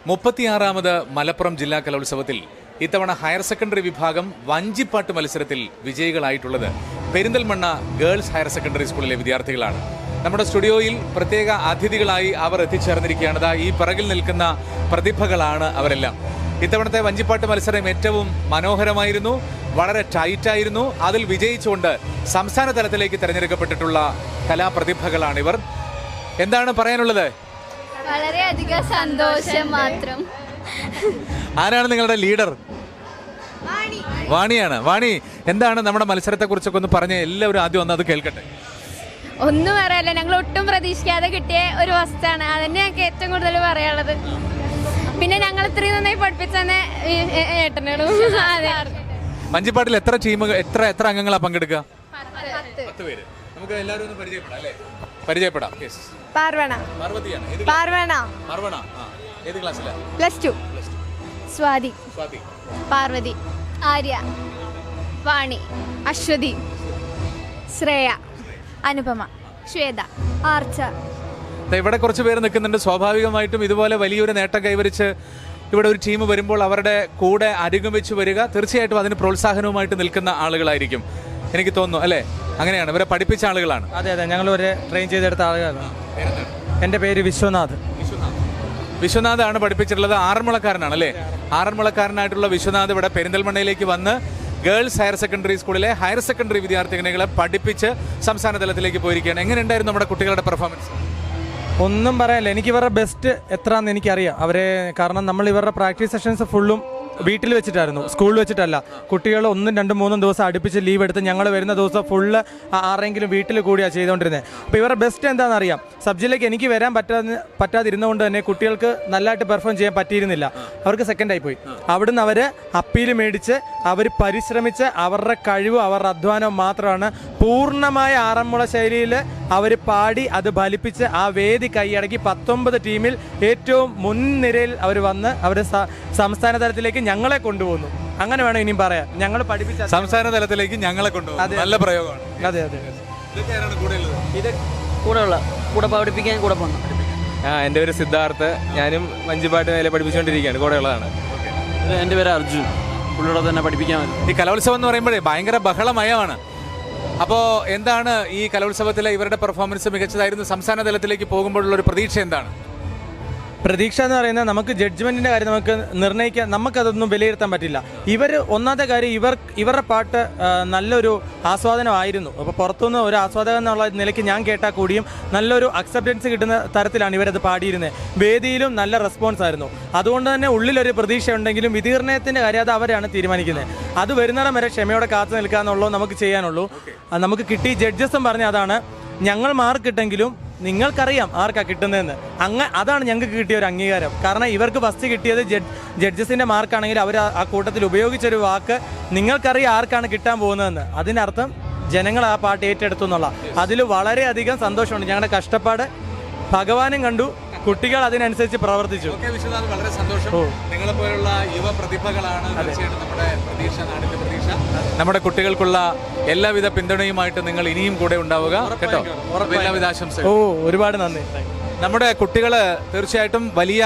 36ാമത് മലപ്പുറം ജില്ലാ കലോത്സവത്തിൽ ഇത്തവണ ഹയർ സെക്കൻഡറി വിഭാഗം വഞ്ചിപ്പാട്ട് മത്സരത്തിൽ വിജയികളായിട്ടുള്ളത് പെരിന്തൽമണ്ണ ഗേൾസ് ഹയർ സെക്കൻഡറി സ്കൂളിലെ വിദ്യാർത്ഥികളാണ്. നമ്മുടെ സ്റ്റുഡിയോയിൽ പ്രത്യേക അതിഥികളായി അവർ എത്തിച്ചേർന്നിരിക്കുകയാണ്. ഈ പിറകിൽ നിൽക്കുന്ന പ്രതിഭകളാണ് അവരെല്ലാം. ഇത്തവണത്തെ വഞ്ചിപ്പാട്ട് മത്സരം ഏറ്റവും മനോഹരമായിരുന്നു, വളരെ ടൈറ്റായിരുന്നു. അതിൽ വിജയിച്ചുകൊണ്ട് സംസ്ഥാന തലത്തിലേക്ക് തിരഞ്ഞെടുക്കപ്പെട്ടിട്ടുള്ള കലാപ്രതിഭകളാണിവർ. എന്താണ് പറയാനുള്ളത്? വളരെയധികം സന്തോഷം മാത്രം. ആരാണ് നിങ്ങളുടെ ലീഡർ? വാണിയാണ്. വാണി, എന്താണ് നമ്മുടെ മത്സരത്തെ കുറിച്ചൊക്കെ ഒന്ന് പറഞ്ഞ് എല്ലാവരും ആദ്യം ഒന്ന് അത് കേൾക്കട്ടെ. ഒന്നും പറയാല്ല, ഞങ്ങൾ ഒട്ടും പ്രതീക്ഷിക്കാതെ കിട്ടിയ ഒരു വസ്തുവാണ്. അതന്നെ ഞങ്ങൾക്ക് ഏറ്റവും കൂടുതൽ പറയാനുള്ളത്. പിന്നെ ഞങ്ങൾ ഇത്രയും നന്നായി പഠിപ്പിച്ചെന്നെ ഏട്ടനോടും. വഞ്ചിപ്പാട്ടിൽ എത്ര ടീമുകൾ, എത്ര അംഗങ്ങളാണ് പങ്കെടുക്കുക? 10 പേര്. നമുക്ക് എല്ലാവരും ഒന്ന് പരിചയപ്പെടാം അല്ലേ? പരിചയപ്പെടാം. ഏത് ക്ലാസ്സിലാണ്? +2. സ്വാതി, പാർവതി, ആര്യ, വാണി, അശ്വതി, ശ്രേയ, അനുപമ, ശ്വേത, ആർച്ച. ഇവിടെ കുറച്ച് പേര് നിൽക്കുന്നുണ്ട്. സ്വാഭാവികമായിട്ടും ഇതുപോലെ വലിയൊരു നേട്ടം കൈവരിച്ച് ഇവിടെ ഒരു ടീം വരുമ്പോൾ അവരുടെ കൂടെ അരികും വെച്ച് വരിക തീർച്ചയായിട്ടും അതിന് പ്രോത്സാഹനവുമായിട്ട് നിൽക്കുന്ന ആളുകളായിരിക്കും എനിക്ക് തോന്നുന്നു അല്ലേ? അങ്ങനെയാണ്, ഇവരെ പഠിപ്പിച്ച ആളുകളാണ്. അതെ, ഞങ്ങൾ ഒരു ട്രെയിൻ ചെയ്തെടുത്ത ആളുകളാണ്. എൻ്റെ പേര് വിശ്വനാഥ്. വിശ്വനാഥാണ് പഠിപ്പിച്ചിട്ടുള്ളത്. ആറന്മുളക്കാരനാണ് അല്ലേ? ആറന്മുളക്കാരനായിട്ടുള്ള വിശ്വനാഥ് ഇവിടെ പെരിന്തൽമണ്ണയിലേക്ക് വന്ന് ഗേൾസ് ഹയർ സെക്കൻഡറി സ്കൂളിലെ ഹയർ സെക്കൻഡറി വിദ്യാർത്ഥികളെ പഠിപ്പിച്ച് സംസ്ഥാന തലത്തിലേക്ക് പോയിരിക്കുകയാണ്. എങ്ങനെയുണ്ടായിരുന്നു നമ്മുടെ കുട്ടികളുടെ പെർഫോമൻസ്? ഒന്നും പറയാനില്ല. എനിക്ക് ഇവരുടെ ബെസ്റ്റ് എത്രയാണെന്ന് എനിക്കറിയാം. കാരണം നമ്മൾ ഇവരുടെ പ്രാക്ടീസ് സെഷൻസ് ഫുള്ളും വീട്ടിൽ വെച്ചിട്ടായിരുന്നു, സ്കൂളിൽ വെച്ചിട്ടല്ല. കുട്ടികൾ 1, 2, 3 ദിവസം അടുപ്പിച്ച് ലീവ് എടുത്ത് ഞങ്ങൾ വരുന്ന ദിവസം ഫുള്ള് ആരെങ്കിലും വീട്ടിൽ കൂടിയാണ് ചെയ്തുകൊണ്ടിരുന്നത്. അപ്പോൾ ഇവരുടെ ബെസ്റ്റ് എന്താണെന്ന് അറിയാം. സബ് ജില്ലയ്ക്ക് എനിക്ക് വരാൻ പറ്റാതിരുന്നതുകൊണ്ട് തന്നെ കുട്ടികൾക്ക് നല്ലതായിട്ട് പെർഫോം ചെയ്യാൻ പറ്റിയിരുന്നില്ല. അവർക്ക് സെക്കൻഡായി പോയി. അവിടുന്ന് അവർ അപ്പീൽ മേടിച്ച് അവർ പരിശ്രമിച്ച് അവരുടെ കഴിവ്, അവരുടെ അധ്വാനം മാത്രമാണ് പൂർണ്ണമായ ആറന്മുള ശൈലിയിൽ അവർ പാടി അത് ഫലിപ്പിച്ച് ആ വേദി കൈയടക്കി 19 ടീമിൽ ഏറ്റവും മുൻനിരയിൽ അവർ വന്ന് അവർ സംസ്ഥാന തലത്തിലേക്ക് ഞങ്ങളെ കൊണ്ടുപോകുന്നു. അങ്ങനെ വേണം ഇനിയും പറയാൻ. ഞങ്ങൾ പഠിപ്പിച്ച സംസ്ഥാന തലത്തിലേക്ക് ഞങ്ങളെ കൊണ്ടുപോകും. നല്ല പ്രയോഗമാണ്. അതെ. ഇത് കൂടെ പഠിപ്പിക്കാൻ കൂടെ പോകുന്നു. എൻ്റെ പേര് സിദ്ധാർത്ഥ്. ഞാനും വഞ്ചിപ്പാട്ട് മേലെ പഠിപ്പിച്ചുകൊണ്ടിരിക്കുകയാണ്. കൂടെയുള്ളതാണ്. എൻ്റെ പേര് അർജുൻ. പുള്ളിയോടെ തന്നെ പഠിപ്പിക്കാൻ മതി. ഈ കലോത്സവം എന്ന് പറയുമ്പോഴേ ഭയങ്കര ബഹളമയമാണ്. അപ്പോൾ എന്താണ് ഈ കലോത്സവത്തിലെ ഇവരുടെ പെർഫോമൻസ് മികച്ചതായിരുന്നു? സംസ്ഥാന തലത്തിലേക്ക് പോകുമ്പോഴുള്ള ഒരു പ്രതീക്ഷ എന്താണ്? പ്രതീക്ഷ എന്ന് പറയുന്നത് നമുക്ക് ജഡ്ജ്മെൻറ്റിൻ്റെ കാര്യം നമുക്ക് നിർണ്ണയിക്കാൻ, നമുക്കതൊന്നും വിലയിരുത്താൻ പറ്റില്ല. ഒന്നാമത്തെ കാര്യം ഇവരുടെ പാട്ട് നല്ലൊരു ആസ്വാദനമായിരുന്നു. അപ്പോൾ പുറത്തുനിന്ന് ഒരു ആസ്വാദകൻ എന്നുള്ള നിലയ്ക്ക് ഞാൻ കേട്ടാൽ കൂടിയും നല്ലൊരു അക്സെപ്റ്റൻസ് കിട്ടുന്ന തരത്തിലാണ് ഇവരത് പാടിയിരുന്നത്. വേദിയിലും നല്ല റെസ്പോൺസ് ആയിരുന്നു. അതുകൊണ്ട് തന്നെ ഉള്ളിലൊരു പ്രതീക്ഷ ഉണ്ടെങ്കിലും വിതീർണയത്തിൻ്റെ കാര്യം അത് അവരാണ് തീരുമാനിക്കുന്നത്. അത് വരുന്നിടം വരെ ക്ഷമയോടെ കാത്തു നിൽക്കുക എന്നുള്ളൂ നമുക്ക് ചെയ്യാനുള്ളൂ. നമുക്ക് കിട്ടി. ജഡ്ജസും പറഞ്ഞ അതാണ്, ഞങ്ങൾ മാർക്ക് കിട്ടെങ്കിലും നിങ്ങൾക്കറിയാം ആർക്കാ കിട്ടുന്നതെന്ന്. അതാണ് ഞങ്ങൾക്ക് കിട്ടിയ ഒരു അംഗീകാരം. കാരണം ഇവർക്ക് ഫസ്റ്റ് കിട്ടിയത് ജഡ്ജസിൻ്റെ മാർക്കാണെങ്കിൽ അവർ ആ കൂട്ടത്തിൽ ഉപയോഗിച്ചൊരു വാക്ക് നിങ്ങൾക്കറിയാം ആർക്കാണ് കിട്ടാൻ പോകുന്നതെന്ന്. അതിനർത്ഥം ജനങ്ങൾ ആ പാട്ട് ഏറ്റെടുത്തു എന്നുള്ള. അതിൽ വളരെയധികം സന്തോഷമുണ്ട്. ഞങ്ങളുടെ കഷ്ടപ്പാട് ഭഗവാനും കണ്ടു, കുട്ടികൾ അതിനനുസരിച്ച് പ്രവർത്തിച്ചു. വളരെ സന്തോഷം. നിങ്ങളെപ്പോലുള്ള യുവ പ്രതിഭകളാണ് നമ്മുടെ പ്രതീക്ഷ, നാടിന്റെ പ്രതീക്ഷ. നമ്മുടെ കുട്ടികൾക്കുള്ള എല്ലാവിധ പിന്തുണയുമായിട്ട് നിങ്ങൾ ഇനിയും കൂടെ ഉണ്ടാവുക കേട്ടോ. എല്ലാവിധ ആശംസകളും. ഒരുപാട് നന്ദി. നമ്മുടെ കുട്ടികൾ തീർച്ചയായിട്ടും വലിയ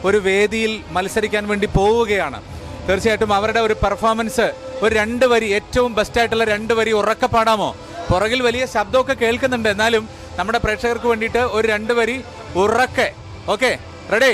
ഒരു വേദിയിൽ മത്സരിക്കാൻ വേണ്ടി പോവുകയാണ്. തീർച്ചയായിട്ടും അവരുടെ ഒരു പെർഫോമൻസ്, ഒരു 2 വരി, ഏറ്റവും ബെസ്റ്റായിട്ടുള്ള 2 വരി ഉറക്കെ പാടാമോ? പുറകിൽ വലിയ ശബ്ദമൊക്കെ കേൾക്കുന്നുണ്ട്, എന്നാലും നമ്മുടെ പ്രേക്ഷകർക്ക് വേണ്ടിയിട്ട് ഒരു 2 വരി ഉറക്കെ. Okay, ready?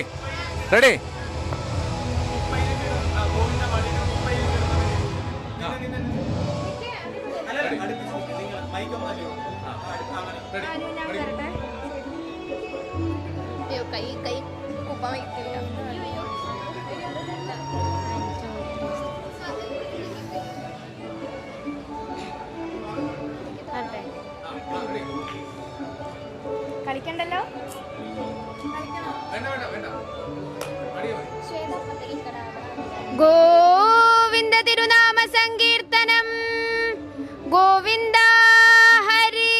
കളിക്കണ്ടല്ലോ. ഗോവിന്ദ തിരുനാമ സങ്കീർത്തനം. ഗോവിന്ദ ഹരി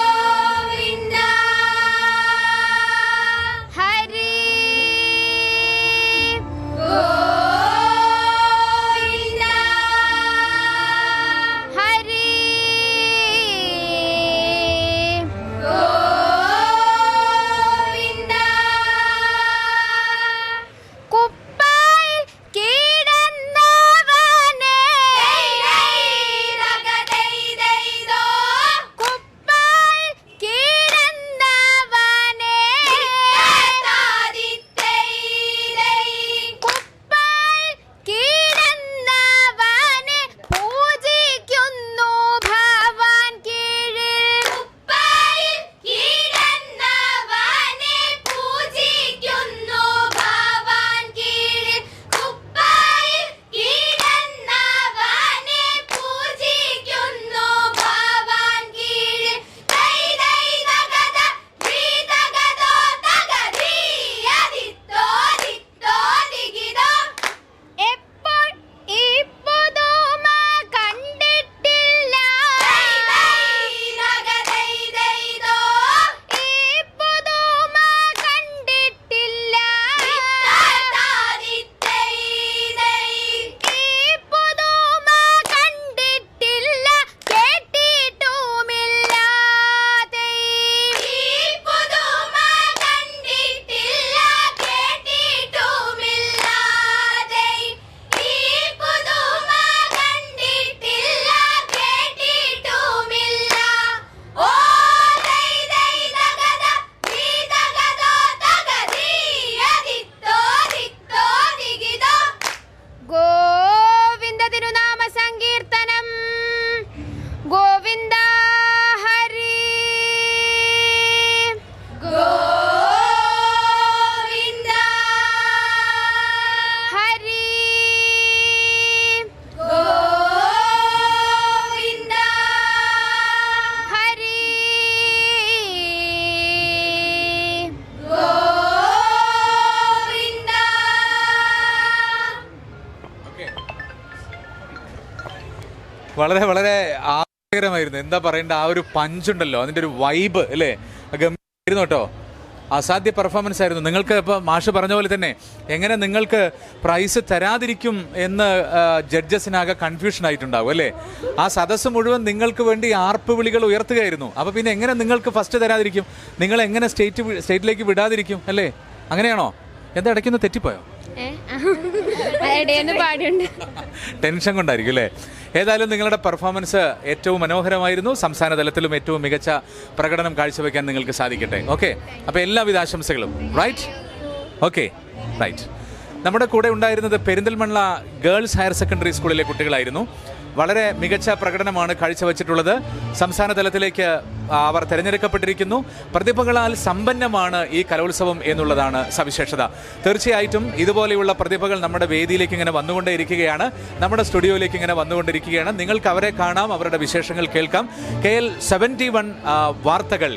ഗോവിന്ദ ഹരി ഗോവിന്ദ ഹരി ഗോവിന്ദ വളരെ വളരെ ആഗ്രഹമായിരുന്നു. എന്താ പറയേണ്ട, ആ ഒരു പഞ്ചുണ്ടല്ലോ, അതിൻ്റെ ഒരു വൈബ് അല്ലേ, ഗംഭീരായിരുന്നു കേട്ടോ. അസാധ്യ പെർഫോമൻസ് ആയിരുന്നു. നിങ്ങൾക്ക് ഇപ്പോൾ മാഷ് പറഞ്ഞ പോലെ തന്നെ എങ്ങനെ നിങ്ങൾക്ക് പ്രൈസ് തരാതിരിക്കും എന്ന് ജഡ്ജസിനാകെ കൺഫ്യൂഷൻ ആയിട്ടുണ്ടാവും അല്ലേ. ആ സദസ്സ് മുഴുവൻ നിങ്ങൾക്ക് വേണ്ടി ആർപ്പ് വിളികൾ ഉയർത്തുകയായിരുന്നു. അപ്പോൾ പിന്നെ എങ്ങനെ നിങ്ങൾക്ക് ഫസ്റ്റ് തരാതിരിക്കും, നിങ്ങൾ എങ്ങനെ സ്റ്റേറ്റിലേക്ക് വിടാതിരിക്കും അല്ലേ? അങ്ങനെയാണോ? എന്താ ഇടയ്ക്കൊന്ന് തെറ്റിപ്പോയോ? ടെൻഷൻ കൊണ്ടായിരിക്കും അല്ലേ. ഏതായാലും നിങ്ങളുടെ പെർഫോമൻസ് ഏറ്റവും മനോഹരമായിരുന്നു. സംസ്ഥാന തലത്തിലും ഏറ്റവും മികച്ച പ്രകടനം കാഴ്ചവെക്കാൻ നിങ്ങൾക്ക് സാധിക്കട്ടെ. ഓക്കെ, അപ്പോൾ എല്ലാവിധ ആശംസകളും. Right, okay, right. നമ്മുടെ കൂടെ ഉണ്ടായിരുന്നത് പെരിന്തൽമണ്ണ ഗേൾസ് ഹയർ സെക്കൻഡറി സ്കൂളിലെ കുട്ടികളായിരുന്നു. വളരെ മികച്ച പ്രകടനമാണ് കാഴ്ചവെച്ചിട്ടുള്ളത്. സംസ്ഥാന തലത്തിലേക്ക് അവർ തിരഞ്ഞെടുക്കപ്പെട്ടിരിക്കുന്നു. പ്രതിഭകളാൽ സമ്പന്നമാണ് ഈ കലോത്സവം എന്നുള്ളതാണ് സവിശേഷത. തീർച്ചയായിട്ടും ഇതുപോലെയുള്ള പ്രതിഭകൾ നമ്മുടെ വേദിയിലേക്ക് ഇങ്ങനെ വന്നുകൊണ്ടേയിരിക്കുകയാണ്, നമ്മുടെ സ്റ്റുഡിയോയിലേക്ക് ഇങ്ങനെ വന്നുകൊണ്ടിരിക്കുകയാണ്. നിങ്ങൾക്ക് അവരെ കാണാം, അവരുടെ വിശേഷങ്ങൾ കേൾക്കാം. KL 71 വാർത്തകൾ